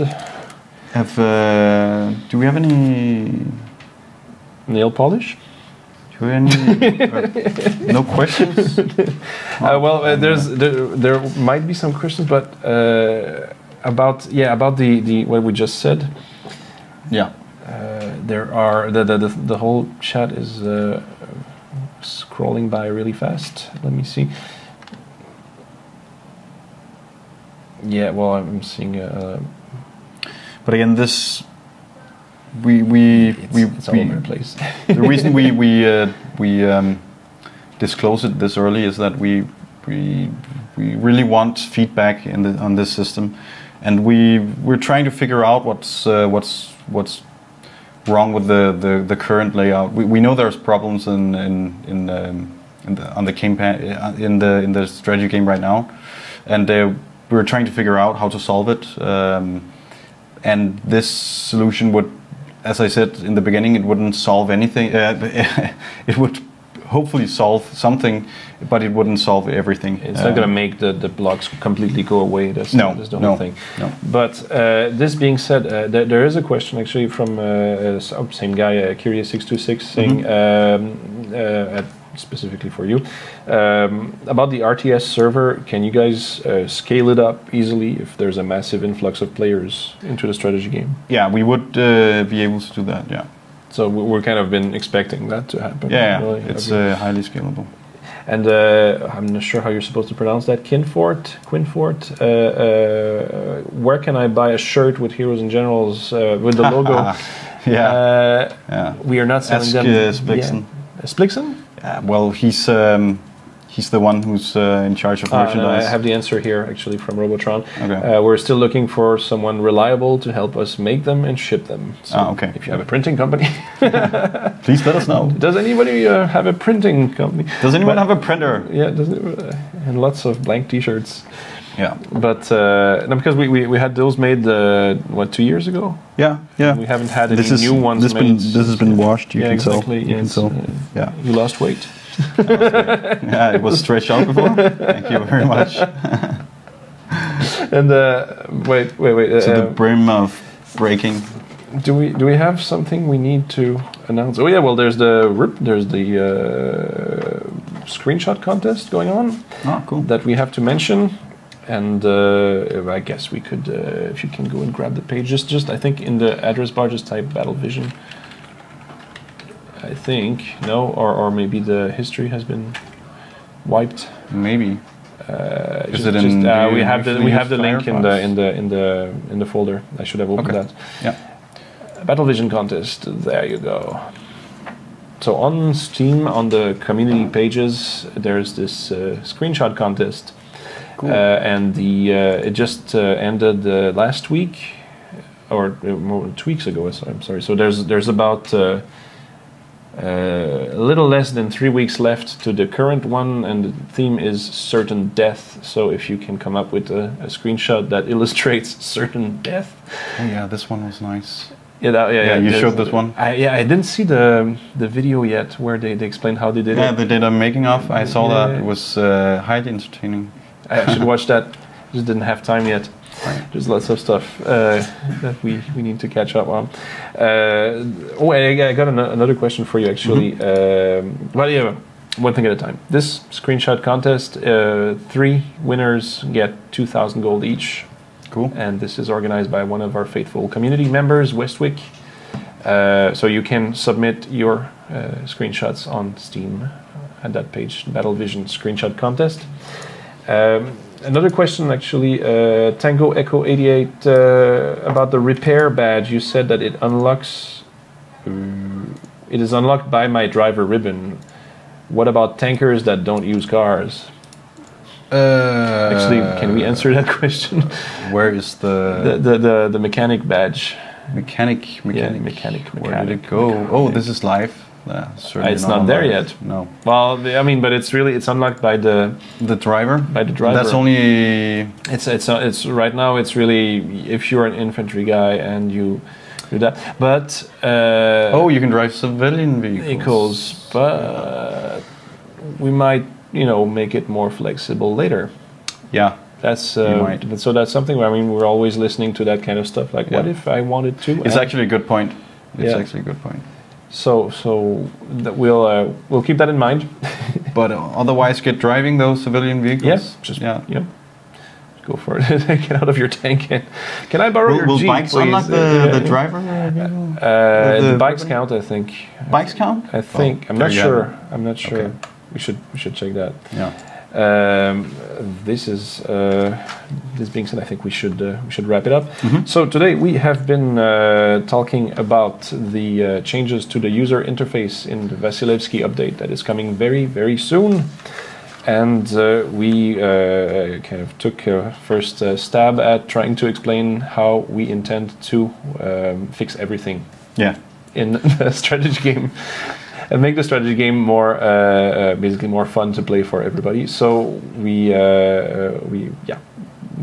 Do we have any nail polish? Do we have any no questions? There might be some questions, but about the what we just said. Yeah. There are the whole chat is scrolling by really fast. Let me see. Yeah, well, I'm seeing. But again, this it's all over the place. The reason we disclose it this early is that we really want feedback on this system, and we're trying to figure out what's wrong with the current layout. We know there's problems on the campaign in the strategy game right now, and we're trying to figure out how to solve it. And this solution would, as I said in the beginning, it wouldn't solve anything. It would hopefully solve something, but it wouldn't solve everything. It's not going to make the blocks completely go away. That's the whole thing. No. But this being said, there is a question actually from same guy, Curious626, saying specifically for you about the RTS server. Can you guys scale it up easily if there's a massive influx of players into the strategy game? Yeah, we would be able to do that. Yeah. So we're kind of been expecting that to happen. Yeah, really. It's highly scalable. And I'm not sure how you're supposed to pronounce that. Quinfort. Where can I buy a shirt with Heroes and Generals with the logo? We are not selling them. Splixen. Splixen? Well, he's the one who's in charge of merchandise. I have the answer here, actually, from Robotron. Okay. We're still looking for someone reliable to help us make them and ship them. So okay. If you have a printing company, please let us know. Does anybody have a printing company? Does anyone have a printer? Yeah, and lots of blank T-shirts. Yeah. But no, because we had those made 2 years ago. Yeah. We haven't had any new ones made. This has been washed. You can exactly. Tell. You can tell. Yeah. You lost weight. Yeah, it was stretched out before. Thank you very much. And wait. To the brim of breaking. Do we have something we need to announce? Oh yeah, well there's the screenshot contest going on. Oh, cool. That we have to mention. And I guess we could, if you can go and grab the page, just I think in the address bar, just type Battle Vision. I think or maybe the history has been wiped. Maybe. Is it in? We have the link in the folder. I should have opened that. Yeah. Battle Vision contest. There you go. So on Steam, on the community pages, there's this screenshot contest. Cool. And it just ended last week, or 2 weeks ago. I'm sorry. So there's about a little less than 3 weeks left to the current one, and the theme is certain death. So if you can come up with a screenshot that illustrates certain death. Oh yeah, this one was nice. Yeah. You showed this one. I didn't see the video yet where they explained how they did it. Yeah, they did a making of. I saw that. It was highly entertaining. I should watch that. Just didn't have time yet. There's lots of stuff that we need to catch up on. I got another question for you, actually. Well, yeah, one thing at a time. This screenshot contest, 3 winners get 2,000 gold each. Cool. And this is organized by one of our faithful community members, Westwick. So you can submit your screenshots on Steam at that page, Battle Vision Screenshot Contest. Another question, actually, Tango Echo 88, about the repair badge. You said that it unlocks. It is unlocked by my driver ribbon. What about tankers that don't use cars? Actually, can we answer that question? Where is the mechanic badge? Mechanic. Yeah, mechanic. Where did it go? Oh, this is live. It's not there yet. No. Well, I mean, but it's unlocked by the driver. By the driver. That's only. It's right now. It's really if you're an infantry guy and you do that. But you can drive civilian vehicles. But we might, make it more flexible later. Yeah. That's so that's something where, I mean, we're always listening to that kind of stuff. Like, what if I wanted to? It's actually a good point. It's actually a good point. So that we'll keep that in mind. But otherwise, get driving those civilian vehicles. Go for it. Get out of your tank. Can I borrow your Jeep, bikes please? Unlock the driver? The bikes count, I think. Bikes count? I think. I'm not sure. I'm not sure. Okay. We should check that. Yeah. This being said, I think we should wrap it up. So today we have been talking about the changes to the user interface in the Vasilevsky update that is coming very, very soon. And we kind of took a first stab at trying to explain how we intend to fix everything in the strategy game. And make the strategy game more, basically more fun to play for everybody. So we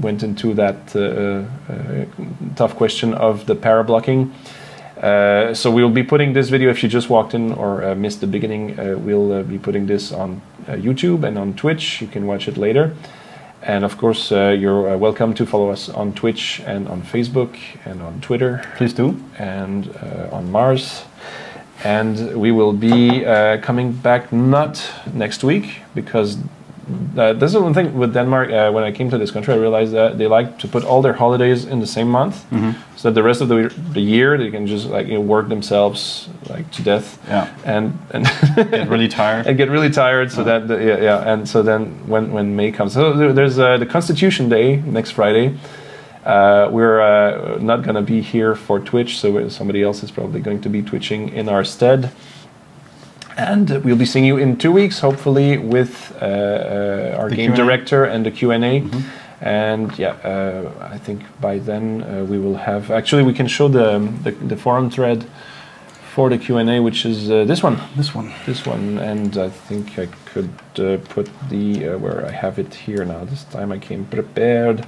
went into that tough question of the para blocking. So we'll be putting this video, if you just walked in or missed the beginning, we'll be putting this on YouTube and on Twitch. You can watch it later. And of course, you're welcome to follow us on Twitch and on Facebook and on Twitter. Please do. And on Mars. And we will be coming back not next week, because this is one thing with Denmark. When I came to this country, I realized that they like to put all their holidays in the same month, so that the rest of the year they can just work themselves to death. Yeah. And get really tired. And get really tired. So that and so then when May comes, so there's the Constitution Day next Friday. We're not going to be here for Twitch, so somebody else is probably going to be twitching in our stead. And we'll be seeing you in 2 weeks, hopefully, with our game director and the Q&A. And I think by then we will have... Actually, we can show the forum thread for the Q&A, which is this one. This one. And I think I could put the... where I have it here now. This time I came prepared.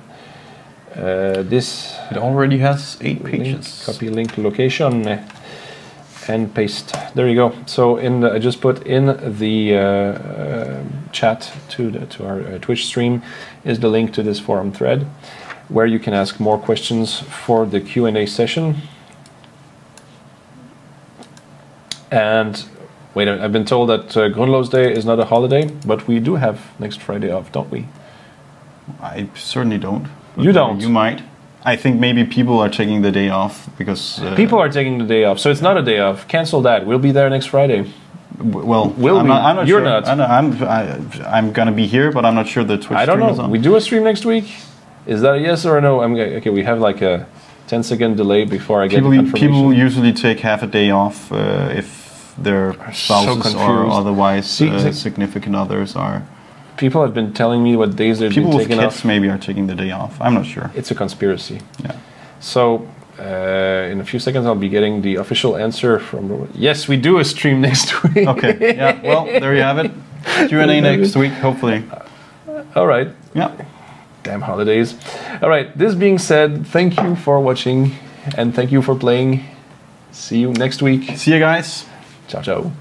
It already has 8 pages. Copy link location and paste. There you go. So I just put in the chat to our Twitch stream is the link to this forum thread, where you can ask more questions for the Q&A session. And wait a minute, I've been told that Grundlovsdag is not a holiday, but we do have next Friday off, don't we? I certainly don't. You don't? You might. I think maybe people are taking the day off because... people are taking the day off, so it's not a day off. Cancel that. We'll be there next Friday. Well, I'm not You're sure. not. I'm going to be here, but I'm not sure the Twitch I don't stream know. is on. We do a stream next week? Is that a yes or a no? Okay, we have like a 10-second delay before I get confirmation. People usually take half a day off if their spouses or otherwise significant others are... People have been telling me what days they're taking off. People with kids maybe are taking the day off. I'm not sure. It's a conspiracy. Yeah. So, in a few seconds, I'll be getting the official answer from... Yes, we do a stream next week. Okay. Yeah. Well, there you have it. Q&A next week, hopefully. All right. Yeah. Damn holidays. All right. This being said, thank you for watching and thank you for playing. See you next week. See you guys. Ciao, ciao.